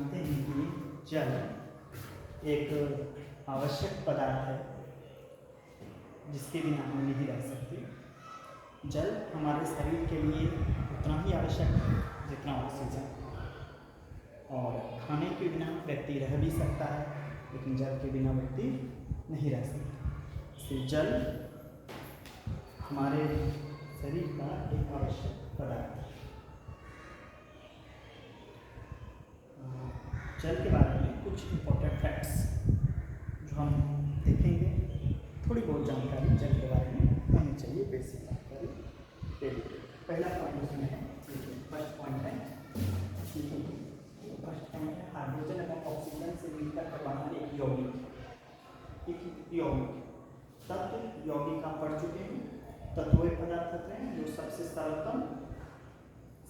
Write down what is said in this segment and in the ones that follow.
जानते हैं कि जल एक आवश्यक पदार्थ है जिसके बिना हम नहीं रह सकते। जल हमारे शरीर के लिए उतना ही आवश्यक है जितना ऑक्सीजन, और खाने के बिना व्यक्ति रह भी सकता है लेकिन जल के बिना व्यक्ति नहीं रह सकता। इसलिए जल हमारे शरीर का एक आवश्यक पदार्थ है। जल के बारे में कुछ इम्पोर्टेंट फैक्ट्स जो हम देखेंगे, थोड़ी बहुत जानकारी जल के बारे में होनी चाहिए, बेसिक जानकारी। पहला पॉइंट उसमें है, फर्स्ट पॉइंट है हाइड्रोजन एवं ऑक्सीजन से मिलकर करवाना एक यौगिक तत्व। यौगिक आप पढ़ चुके हैं। तत्व वे पदार्थ होते हैं जो सबसे सरलतम,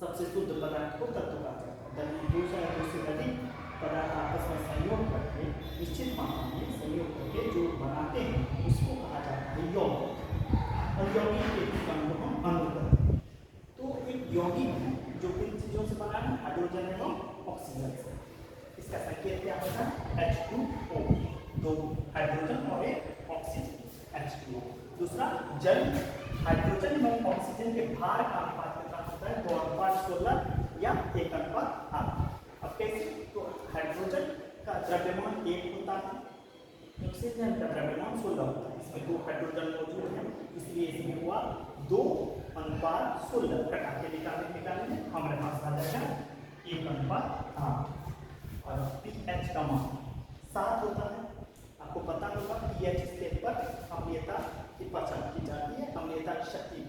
सबसे शुद्ध पदार्थ को तत्व कहा जाता है। दूसरा या दूसरे अधिक पदार्थ आपस में संयोग करके निश्चित मात्रा में संयोग करके जो बनाते हैं उसको कहा जाता है यौगिक। और यौगिक के कण को हम अणु कहते हैं। तो एक यौगिक है जो किन चीजों से बना है? हाइड्रोजन एवं ऑक्सीजन से। इसका संकेत क्या होता है? H2O, दो हाइड्रोजन और एक ऑक्सीजन, H2O। दूसरा जल हाइड्रोजन एवं ऑक्सीजन के भार का अनुपात कितना होता है? 2:16 या 1:8। अब कैसे? तो हाइड्रोजन का द्रव्यमान 1 होता है, ऑक्सीजन का द्रव्यमान 16 होता है। इसमें 2 हाइड्रोजन मौजूद है, इसलिए इसमें हुआ 2:16। घटा के निकालेंगे हमारे पास आ जाएगा 1:8। और pH का मान 7 होता है। आपको पता होगा pH स्केल पर अम्लीयता की पहचान की जाती है। अम्लीयता की शक्ति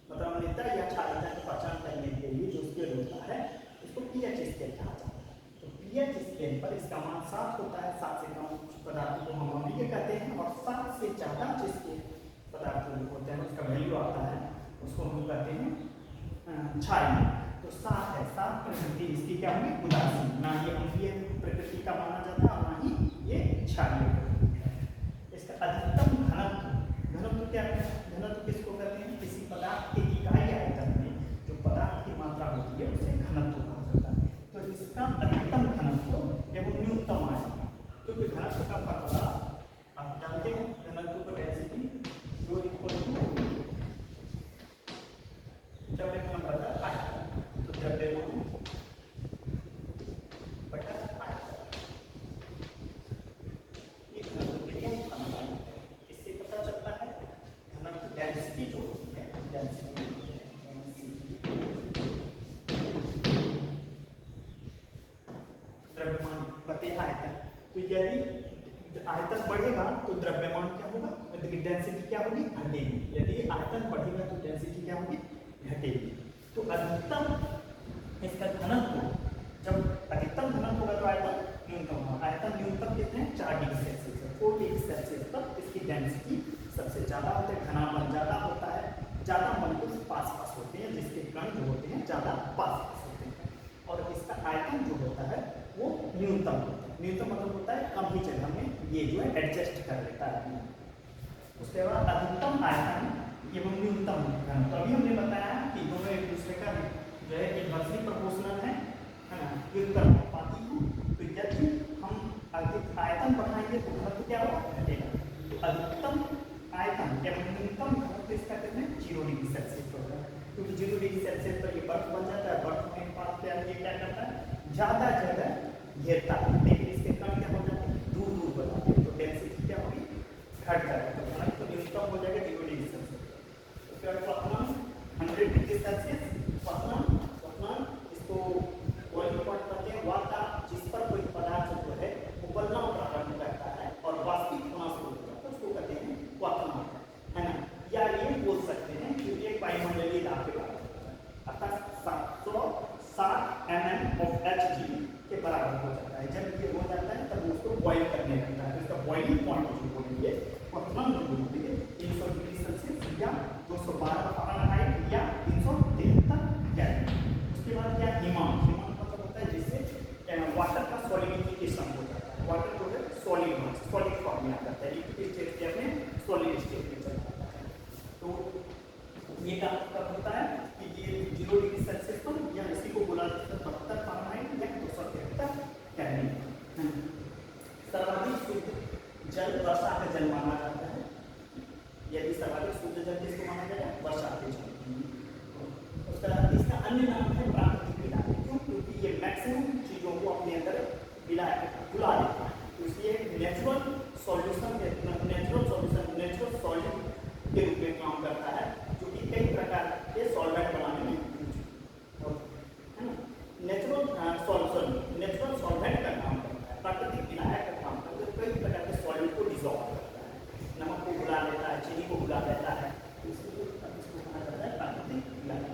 मतलब अम्लीयता या क्षारीयता की पहचान करने के लिए जो स्केल होता है उसको pH स्केल कहा जाता है। तो pH स्केल पर इसका मान 7 होता है। 7 से कम पदार्थ को हम अम्लीय कहते हैं, और 7 से ज़्यादा जिसके पदार्थ होते हैं उसका वैल्यू आता है उसको हम कहते हैं क्षारीय। तो 7 है, 7 प्रकृति इसकी क्या होगी? उदासीन। ना ये अम्लीय प्रकृति का माना जाता है और ना ही ये क्षारीय प्रकृति है। इसका अधिकतम घनत्व क्या है? घनत्व किसको कहते हैं? किसी पदार्थ के इकाई आयतन में जो पदार्थ की मात्रा होती है उसे घनत्व कहा जाता है। तो इसका अधिकतम घनत्व एवं न्यूनतम आयतन, क्योंकि घनत्व का फॉर्मूला आप जानते हैं, घनत्व को डेंसिटी जो इक्वल टू द्रव्यमान बटा आयतन। तो द्रव्यमान बटा आयतन, ये घनत्व के लिए फॉर्मूला है। इससे पता चलता है घनत्व डेंसिटी जो होती है, डेंसिटी द्रव्यमान बटे आयतन। तो यदि आयतन बढ़ेगा तो द्रव्यमान क्या होगा? डेंसिटी क्या होगी? घटेगी। यदि आयतन बढ़ेगा तो डेंसिटी क्या होगी? घटेगी। तो अधिकतम इसका घनत्व, जब अधिकतम घनत्व होगा तो आयतन न्यूनतम होगा। आयतन न्यूनतम कितने? 4 डिग्री सेल्सियस है। 4 डिग्री सेल्सियस तक इसकी डेंसिटी सबसे ज़्यादा होता है, घनापन ज़्यादा होता है। ज़्यादा मॉलिक्यूल्स पास होते हैं जिसके कण जो होते हैं ज़्यादा पास होते हैं। और इसका आयतन जो होता है वो न्यूनतम होता है। न्यूनतम मतलब होता है कम ही जगह में ये जो है एडजस्ट कर लेता है। उसके बाद अधिकतम आयतन एवं न्यूनतम घनत्व। अभी हमने बताया कि दोनों एक दूसरे का जो है इनवर्सली प्रोपोर्शनल है ना, व्युत्क्रमानुपाती है। तो यदि हम अधिक आयतन बढ़ाएंगे तो घनत्व क्या होगा? घटेगा। तो अधिकतम आयतन एवं न्यूनतम घनत्व इसका कितने? 0 डिग्री सेल्सियस होगा। क्योंकि 0 डिग्री सेल्सियस पर ये बर्फ बन जाता है। बर्फ में पास ये क्या करता है? ज़्यादा जगह घेरता है, लेकिन इसके कण क्या हो जाते हैं? दूर दूर हो जाते हैं। तो डेंसिटी क्या होगी? घट जाएगा। तो घनत्व न्यूनतम हो जाएगा 0 डिग्री सेल्सियस। तो क्या होगा? 100 डिग्री सेल्सियस तापमान इसको बॉइलिंग पॉइंट कहते हैं। वातावरण जिस पर कोई पदार्थ जो है उबलना प्रारंभ करता है और वाष्पित होना शुरू हो जाता है उसको कहते हैं क्वथनांक, है ना। या ये बोल सकते हैं कि एक वायुमंडलीय दाब के बराबर होता है, अर्थात 760 mm ऑफ Hg के बराबर हो जाता है। जब ये हो जाता है तब उसको बॉइल करने लगता है। तो इसका बॉइलिंग पॉइंट जो बोलेंगे क्वथनांक जो बोलेंगे 300 डिग्री सेल्सियस या 212 फ़ारेनहाइट या 373 केल्विन। उसके बाद क्या? हिमांक मतलब होता है जिससे वाटर का सॉलिडिफिकेशन हो जाता है। वाटर जो है सॉलिड फॉर्म में आ जाता है, लिक्विड स्टेट से अपने सॉलिड स्टेट में चला जाता है। तो ये कब होता है कि ये 0 डिग्री सेल्सियस पर, या इसी को बोला जाता है 72 फ़ारेनहाइट या 273 केल्विन मिला बुला देता है। तो इसलिए नेचुरल सॉल्यूशन नेचुरल सॉल्वेंट के रूप में काम करता है, जो कि कई प्रकार के सॉल्वेंट बनाने में है ना। नेचुरल सॉल्वेंट का काम करता है, प्राकृतिक विलायक का काम करता है, कई प्रकार के सॉल्वेंट को डिसॉल्व करता है, नमक को बुला देता है, चीनी को बुला देता है, इसको कहा जाता है प्राकृतिक विलायक।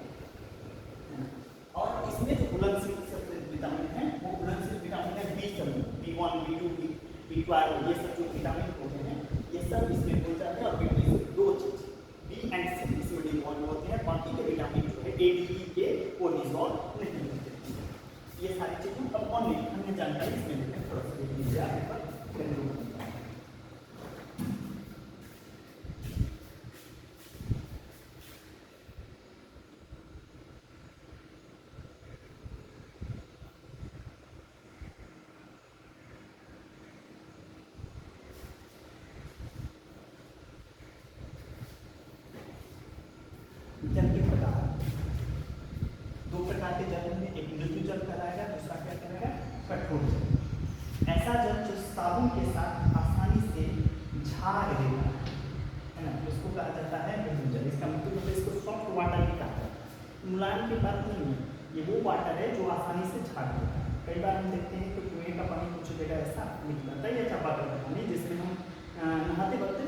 और इसमें जो घुलनशील विटामिन है वो घुलनशील विटामिन है बी समूह, B1, B2, B12, ये सब जो विटामिन होते हैं ये सब इसमें हो जाते हैं। और इसमें दो चीज बी एंड सी इसमें डिसॉल्व होते हैं, बाकी के विटामिन जो है A, D, E के वो डिसॉल्व नहीं होते। ये सारी चीजें अब अन्य जानकारी इसमें देते हैं, थोड़ा सा देख लीजिए आप एक बार। जल के प्रकार, दो प्रकार के जल में, एक मृदु जल कहलाएगा, दूसरा क्या कहलाएगा कठोर जल। ऐसा जल जो साबुन के साथ आसानी से झाग देता है ना, तो इसको कहा जाता है मृदु जल। इसका मतलब इसको सॉफ्ट वाटर भी कहा जाता है, मुलायम की बात नहीं है, ये वो वाटर है जो आसानी से झाग देता है। कई बार हम देखते हैं कि कुएं का पानी कुछ जगह ऐसा निकलता है या चापाकल का पानी, जिसमें हम नहाते वक्त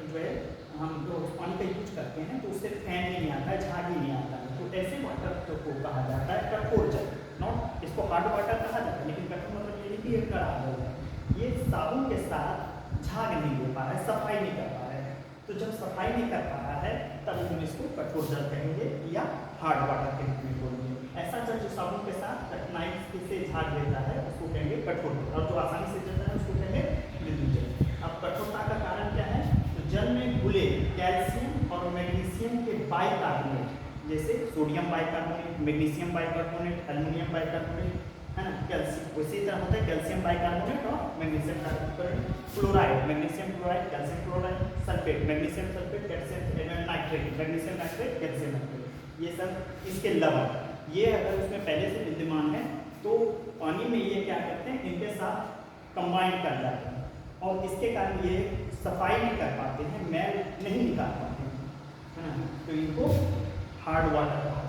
जो है हम जो पानी का यूज करते हैं तो उससे फैन ही नहीं आता है, झाग ही नहीं आता है। तो ऐसे वाटर को कहा जाता है कठोर जल। नॉट इसको हार्ड वाटर कहा जाता है, लेकिन कठोर मतलब ये नहीं कि ये कड़ा जल है, ये साबुन के साथ झाग नहीं दे पा रहा है, सफाई नहीं कर पा रहा है। तो जब सफाई नहीं कर पा रहा है तब हम इसको कठोर जल कहेंगे या हार्ड वाटर के रूप में बोलेंगे। ऐसा जल जो साबुन के साथ कठिनाई से झाग देता है उसको कहेंगे कठोर जल, और जो आसानी से जलता है उसको कहेंगे मृदु जल। अब कठोरता का कारण क्या है? जल में घुले कैल्शियम और मैग्नीशियम के बाइकार्बोनेट, जैसे sodium bicarbonate, magnesium bicarbonate, aluminium bicarbonate, है ना, कैल्शियम उसी तरह होता है कैल्शियम बाइकार्बोनेट और magnesium carbonate, fluoride, magnesium chloride, calcium chloride, sulphate, magnesium sulphate, calcium nitrate, magnesium nitrate, calcium nitrate, ये सब इसके लवण, ये अगर उसमें पहले से विद्यमान है तो पानी में ये क्या करते हैं, इनके साथ कंबाइन कर जाते हैं और इसके कारण ये सफाई नहीं कर पाते हैं, मैल नहीं निकाल पाते हैं, है ना, तो इनको हार्ड वाटर कहा